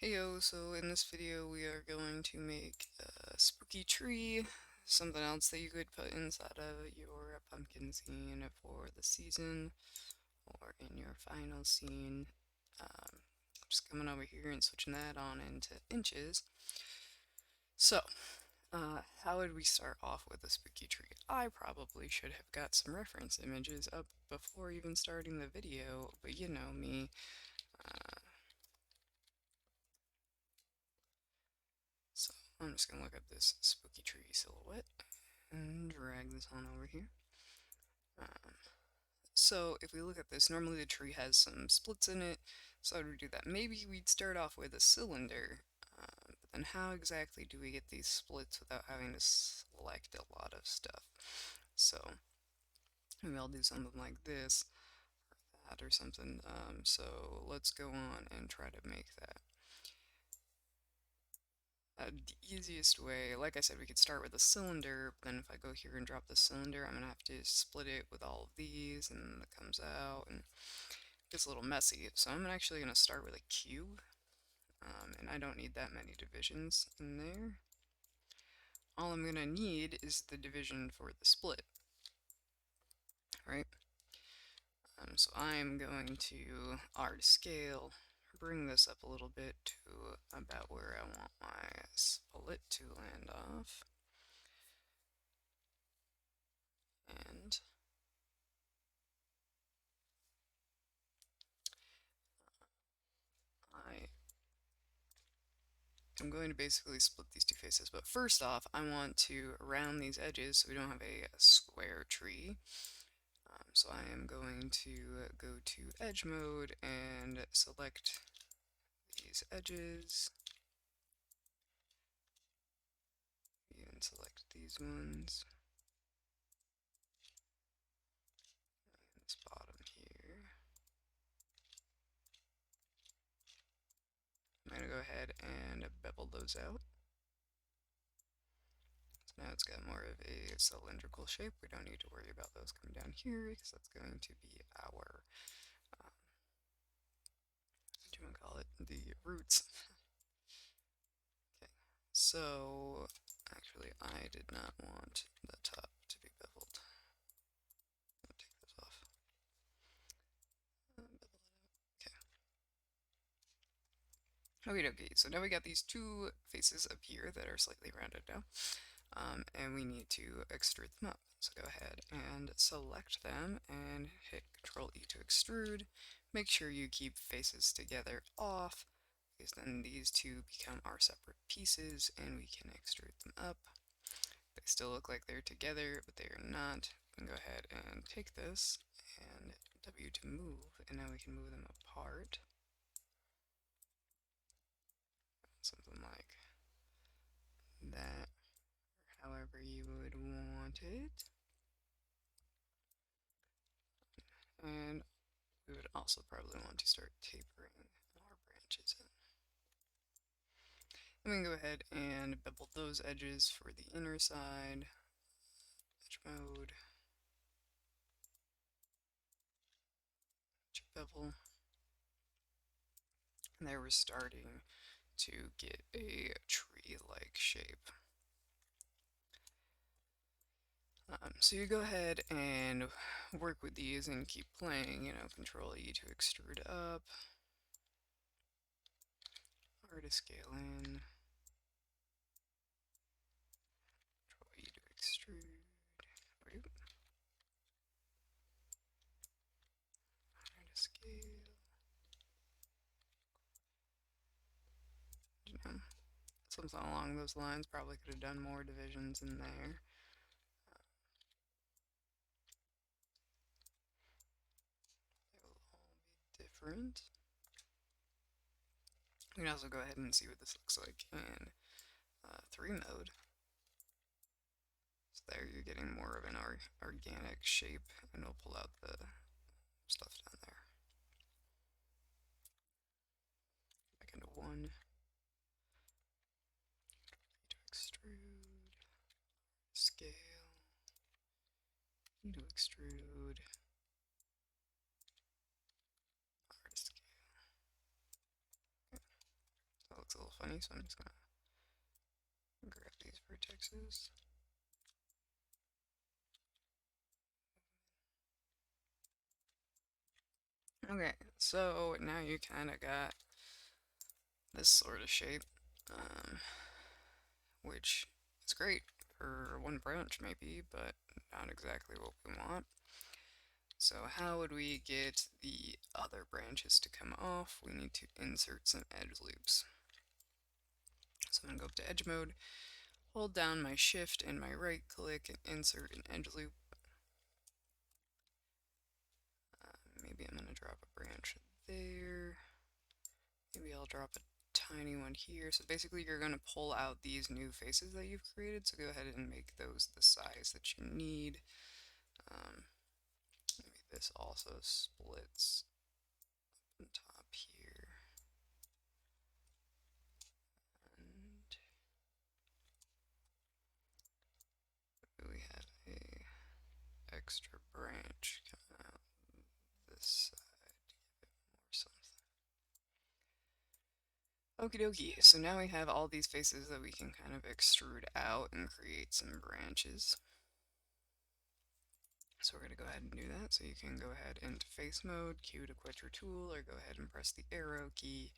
Heyo, so in this video we are going to make a spooky tree, something else that you could put inside of your pumpkin scene for the season or in your final scene. Just coming over here and switching that on into inches. So, how would we start off with a spooky tree? I probably should have got some reference images up before even starting the video, but you know me. So I'm just gonna look up this spooky tree silhouette and drag this on over here. Um, so if we look at this, normally the tree has some splits in it, so I would do that. Maybe we'd start off with a cylinder, but then how exactly do we get these splits without having to select a lot of stuff? So maybe I'll do something like this, or that, or something. So let's go on and try to make that. The easiest way, like I said, we could start with a cylinder, but then if I go here and drop the cylinder, I'm going to have to split it with all of these, and it comes out, and it gets a little messy. So I'm actually going to start with a cube, and I don't need that many divisions in there. All I'm going to need is the division for the split, right? So I'm going to R to scale, bring this up a little bit to about where I want my split to land off. And I'm going to basically split these two faces, but first off, I want to round these edges so we don't have a square tree. So I am going to go to edge mode and select these edges. Even select these ones. And this bottom here. I'm going to go ahead and bevel those out. So now it's got more of a cylindrical shape. We don't need to worry about those coming down here because that's going to be our, what do you want to call it, the roots. Okay, so actually I did not want the top to be beveled. I'm gonna take this off. Okay. Okay, so now we got these two faces up here that are slightly rounded now. And we need to extrude them up. So go ahead and select them and hit Control E to extrude. Make sure you keep faces together off, because then these two become our separate pieces and we can extrude them up. They still look like they're together, but they are not. We can go ahead and take this and W to move, and now we can move them apart. Something like that, or however you would want it. And we would also probably want to start tapering our branches in. And we can go ahead and bevel those edges for the inner side. Edge mode. Edge bevel. And there we're starting to get a tree-like shape. So you go ahead and work with these and keep playing, Control E to extrude up, R to scale in, Control E to extrude, wait, R to scale, something along those lines. Probably could have done more divisions in there. They will all be different. We can also go ahead and see what this looks like in 3 mode. So there you're getting more of an organic shape, and we'll pull out the stuff down there. Back into 1. To extrude, scale, to extrude, R to scale. Okay. So looks a little funny, so I'm just gonna grab these vertexes. Okay, so now you kind of got this sort of shape, um, which is great for one branch maybe, but not exactly what we want. So how would we get the other branches to come off? We need to insert some edge loops. So I'm going to go up to edge mode, hold down my shift and my right click and insert an edge loop. Maybe I'm going to drop a branch there. Maybe I'll drop a tiny one here. So basically you're going to pull out these new faces that you've created. So go ahead and make those the size that you need. Maybe this also splits on top here. And we have a extra branch coming out this side to give it more something. Okie dokie, so now we have all these faces that we can kind of extrude out and create some branches. So we're going to go ahead and do that. So you can go ahead into face mode, Q to quit your tool, or go ahead and press the arrow key,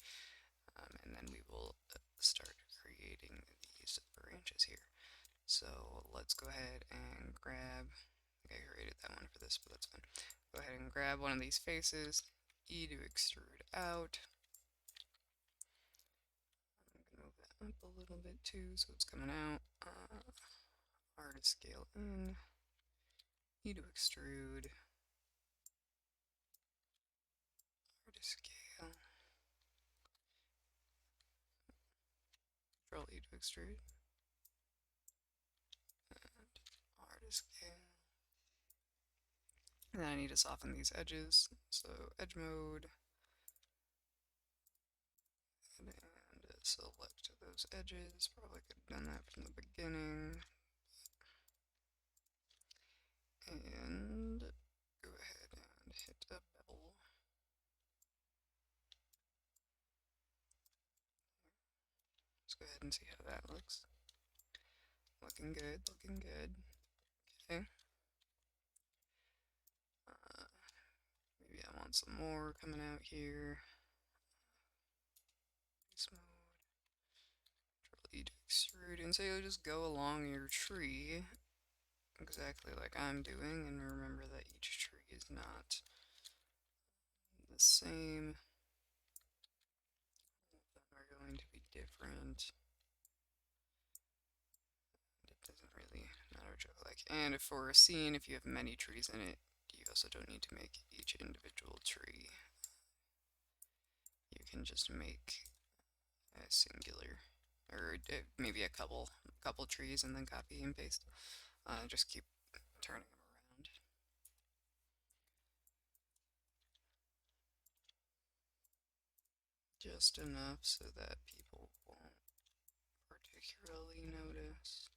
and then we will start creating these branches here. So let's go ahead and grab, I think I created that one for this, but that's fine. Go ahead and grab one of these faces, E to extrude out. I'm going to move that up a little bit too, so it's coming out. R to scale in, E to extrude, R to scale, Control E to extrude, and R to scale. And then I need to soften these edges, so edge mode, and select those edges. Probably could have done that from the beginning. And go ahead and hit a bevel. Let's go ahead and see how that looks. Looking good, looking good. Okay. Maybe I want some more coming out here. Face mode. Control E to extrude. And so you'll just go along your tree exactly like I'm doing, and remember that each tree is not the same. All of them are going to be different. It doesn't really matter what you like. And for a scene, if you have many trees in it, you also don't need to make each individual tree. You can just make a singular, or maybe a couple trees and then copy and paste. Just keep turning them around. Just enough so that people won't particularly notice.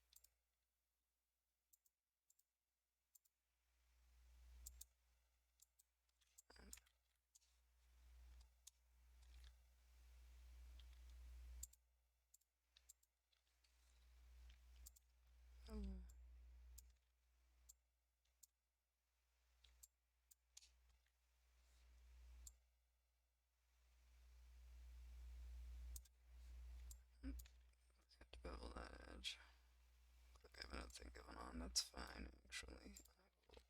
Oh. Got to bevel that edge. Look, I have another thing going on. That's fine, actually. I will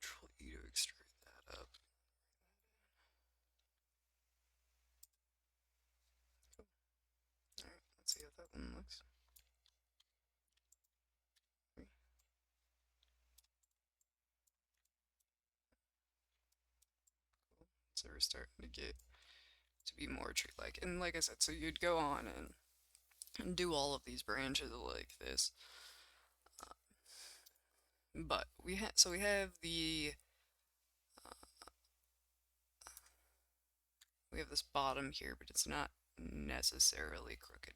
Control E to extrude that up. Cool. Alright, let's see how that one looks. Cool. So we're starting to get to be more tree-like. And like I said, so you'd go on and do all of these branches like this. But we have the we have this bottom here, but it's not necessarily crooked.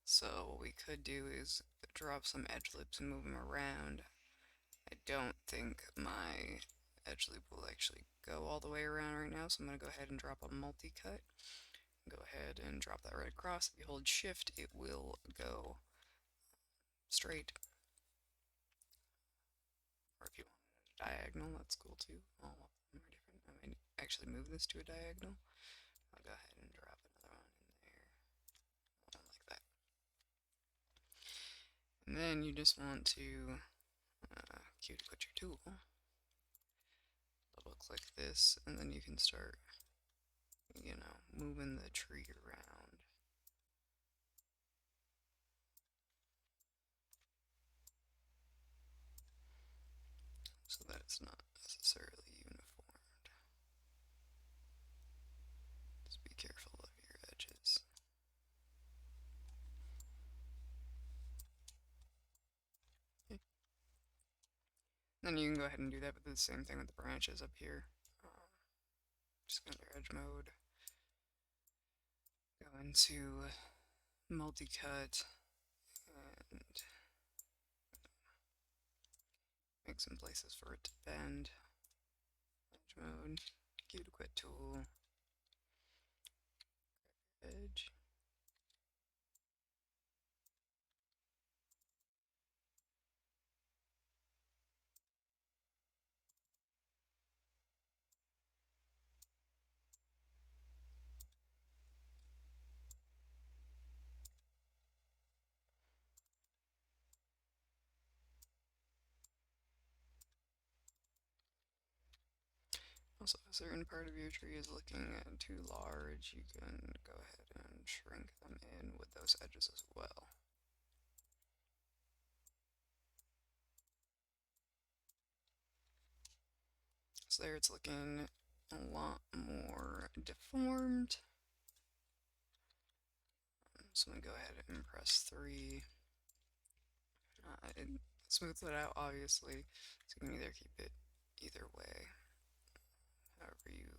So what we could do is drop some edge loops and move them around. I don't think my edge loop will actually go all the way around right now, so I'm going to go ahead and drop a multi-cut. Go ahead and drop that right across. If you hold shift, it will go straight. Or if you want it diagonal, that's cool too. All of them are different. I might actually move this to a diagonal. I'll go ahead and drop another one in there. Like that. And then you just want to put your tool. Double click this, and then you can start, moving the tree around. So that it's not necessarily uniformed. Just be careful of your edges. Okay. Then you can go ahead and do that, but do the same thing with the branches up here. Just go under edge mode. Go into multi-cut and make some places for it to bend. Edge mode, Q to quit tool, edge. Also, if a certain part of your tree is looking too large, you can go ahead and shrink them in with those edges as well. So there it's looking a lot more deformed. So I'm going to go ahead and press 3. It smooths it out, obviously, so you can either keep it either way, however you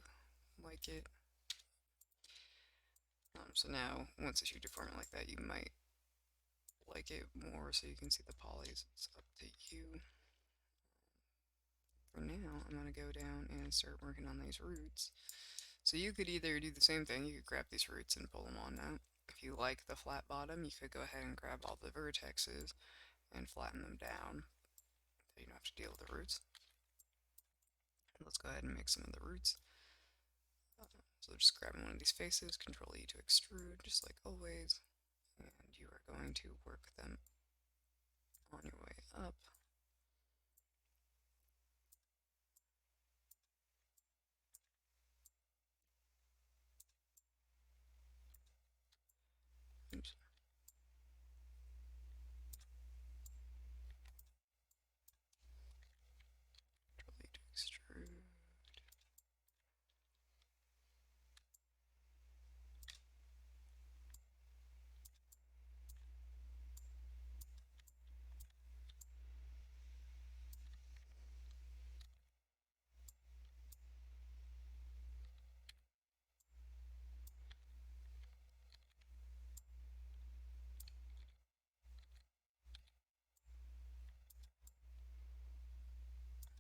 like it. So now, once you deform it like that, you might like it more so you can see the polys. It's up to you. For now, I'm going to go down and start working on these roots. So you could either do the same thing, you could grab these roots and pull them on out. If you like the flat bottom, you could go ahead and grab all the vertexes and flatten them down so you don't have to deal with the roots. Let's go ahead and make some of the roots. So just grabbing one of these faces, Control E to extrude, just like always, and you are going to work them on your way up. Oops. Control E to extrude.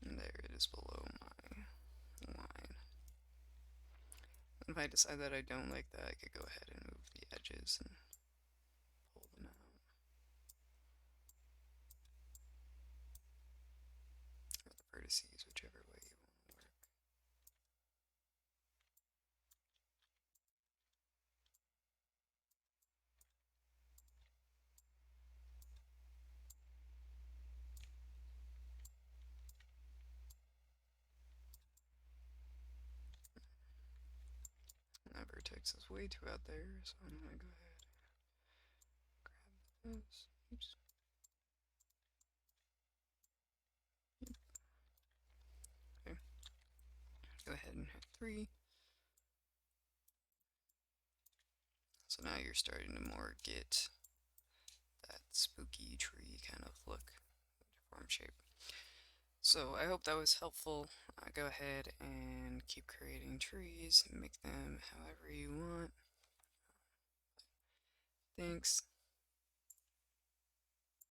And there it is below my line. If I decide that I don't like that, I could go ahead and move the edges and pull them out. Or the vertices, whichever way you want to work. And that vertex is way too out there, so I'm going to go ahead and grab this. Oops. Okay. Go ahead and hit 3. So now you're starting to more get that spooky tree kind of look, deformed shape. So I hope that was helpful. Go ahead and keep creating trees, make them however you want. Thanks.